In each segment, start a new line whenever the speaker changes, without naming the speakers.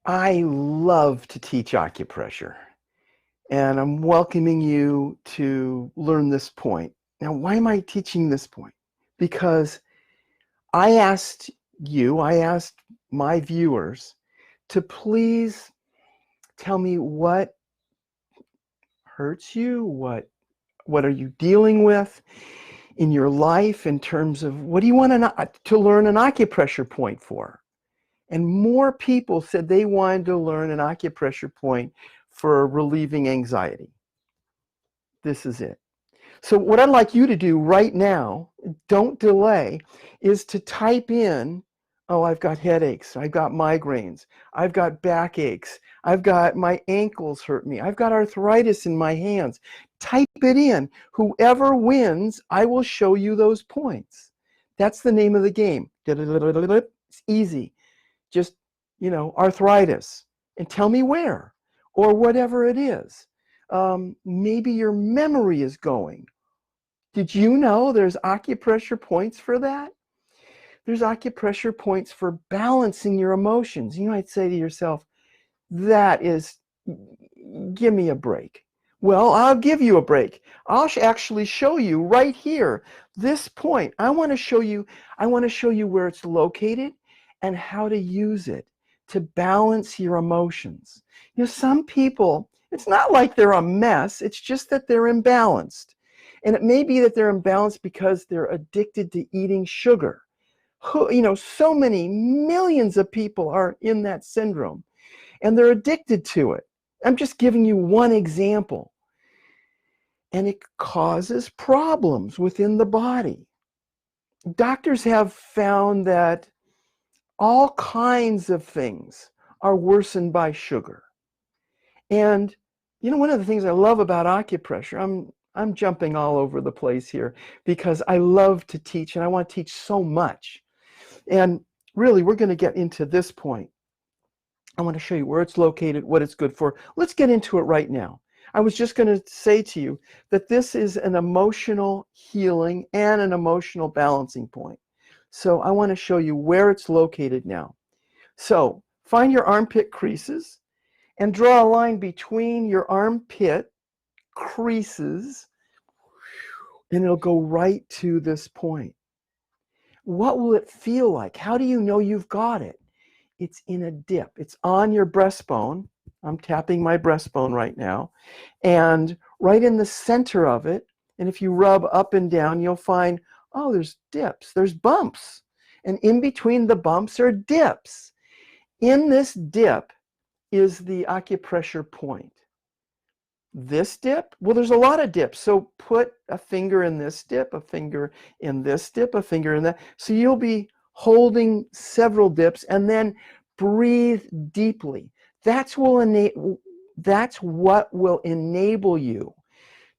I love to teach acupressure, and I'm welcoming you to learn this point. Now, why am I teaching this point? Because I asked my viewers to please tell me what hurts you, what are you dealing with in your life in terms of what do you want to learn an acupressure point for? And more people said they wanted to learn an acupressure point for relieving anxiety. This is it. So what I'd like you to do right now, don't delay, is to type in, oh, I've got headaches, I've got migraines, I've got backaches, I've got my ankles hurt me, I've got arthritis in my hands. Type it in. Whoever wins, I will show you those points. That's the name of the game. It's easy. Just, arthritis, and tell me where, or whatever it is. Maybe your memory is going. Did you know there's acupressure points for that? There's acupressure points for balancing your emotions. You might say to yourself, give me a break. Well, I'll give you a break. I'll actually show you right here, this point. I want to show you where it's located and how to use it to balance your emotions. Some people, it's not like they're a mess, it's just that they're imbalanced. And it may be that they're imbalanced because they're addicted to eating sugar. So many millions of people are in that syndrome, and they're addicted to it. I'm just giving you one example. And it causes problems within the body. Doctors have found that all kinds of things are worsened by sugar. And one of the things I love about acupressure, I'm jumping all over the place here because I love to teach and I want to teach so much. And really, we're going to get into this point. I want to show you where it's located, what it's good for. Let's get into it right now. I was just going to say to you that this is an emotional healing and an emotional balancing point. So I want to show you where it's located now. So find your armpit creases and draw a line between your armpit creases, and it'll go right to this point. What will it feel like? How do you know you've got it? It's in a dip. It's on your breastbone. I'm tapping my breastbone right now. And right in the center of it, and if you rub up and down, you'll find, oh, there's dips, there's bumps. And in between the bumps are dips. In this dip is the acupressure point. This dip, well, there's a lot of dips. So put a finger in this dip, a finger in this dip, a finger in that. So you'll be holding several dips and then breathe deeply. That's what will enable you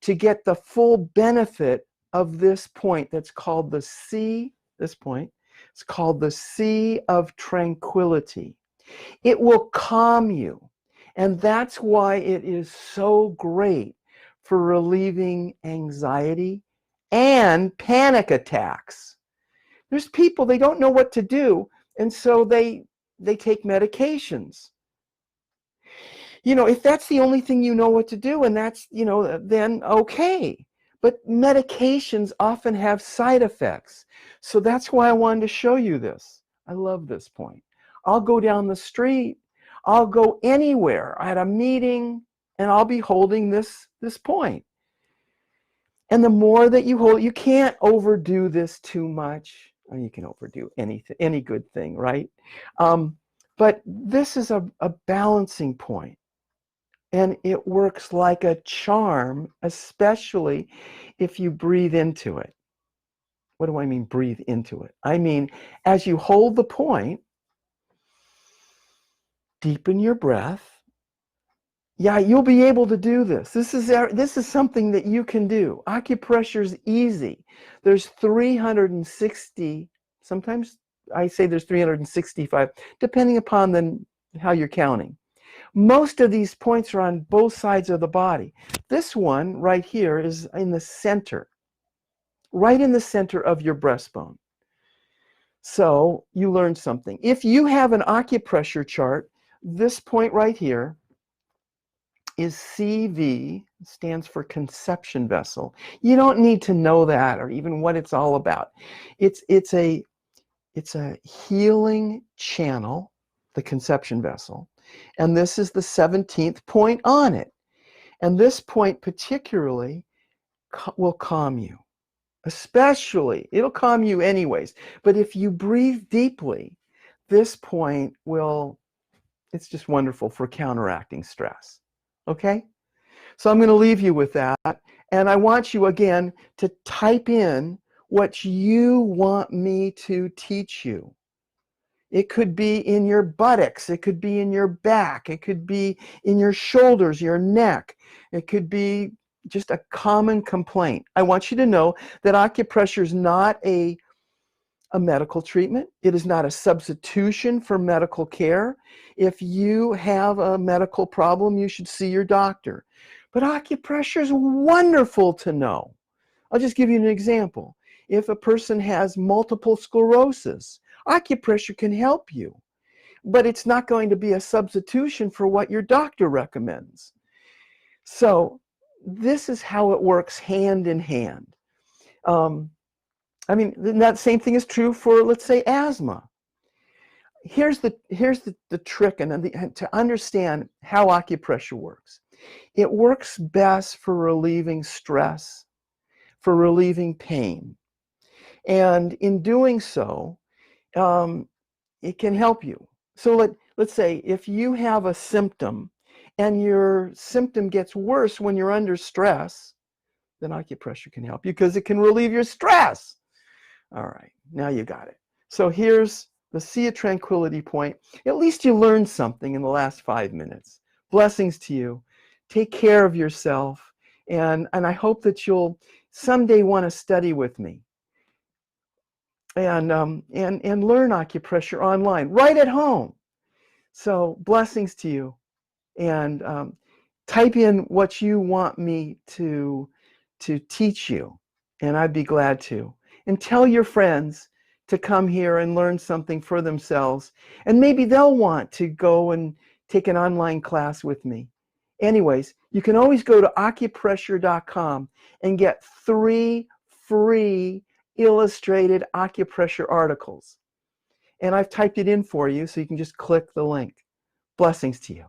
to get the full benefit of this point that's called the C, this point. It's called the C of tranquility. It will calm you. And that's why it is so great for relieving anxiety and panic attacks. There's people, they don't know what to do, and so they take medications. If that's the only thing you know what to do, and that's, then okay. But medications often have side effects. So that's why I wanted to show you this. I love this point. I'll go down the street, I'll go anywhere at a meeting, and I'll be holding this point. And the more that you hold, you can't overdo this too much. I mean, you can overdo any good thing, right? But this is a balancing point. And it works like a charm, especially if you breathe into it. What do I mean, breathe into it? I mean, as you hold the point, deepen your breath. Yeah, you'll be able to do this. This is something that you can do. Acupressure is easy. There's 360, sometimes I say there's 365, depending upon how you're counting. Most of these points are on both sides of the body. This one right here is in the center, right in the center of your breastbone. So you learned something. If you have an acupressure chart, This point right here is CV, stands for conception vessel. You don't need to know that or even what it's all about. It's a healing channel, the conception vessel, and this is the 17th point on it. And this point particularly will calm you. Especially, it'll calm you anyways, but if you breathe deeply, this point will, it's just wonderful for counteracting stress. Okay? So I'm going to leave you with that. And I want you again to type in what you want me to teach you. It could be in your buttocks. It could be in your back. It could be in your shoulders, your neck. It could be just a common complaint. I want you to know that acupressure is not a medical treatment. It is not a substitution for medical care. If you have a medical problem, you should see your doctor. But acupressure is wonderful to know. I'll just give you an example. If a person has multiple sclerosis, acupressure can help you, but it's not going to be a substitution for what your doctor recommends. So this is how it works hand in hand. I mean, that same thing is true for, let's say, asthma. Here's the trick, and to understand how acupressure works. It works best for relieving stress, for relieving pain. And in doing so, it can help you. So let's say if you have a symptom and your symptom gets worse when you're under stress, then acupressure can help you because it can relieve your stress. All right, now you got it. So here's the Sea of Tranquility point. At least you learned something in the last 5 minutes. Blessings to you. Take care of yourself, and I hope that you'll someday want to study with me and learn acupressure online, right at home. So blessings to you, and type in what you want me to teach you, and I'd be glad to. And tell your friends to come here and learn something for themselves, and maybe they'll want to go and take an online class with me. Anyways, you can always go to acupressure.com and get 3 free illustrated acupressure articles. And I've typed it in for you, so you can just click the link. Blessings to you.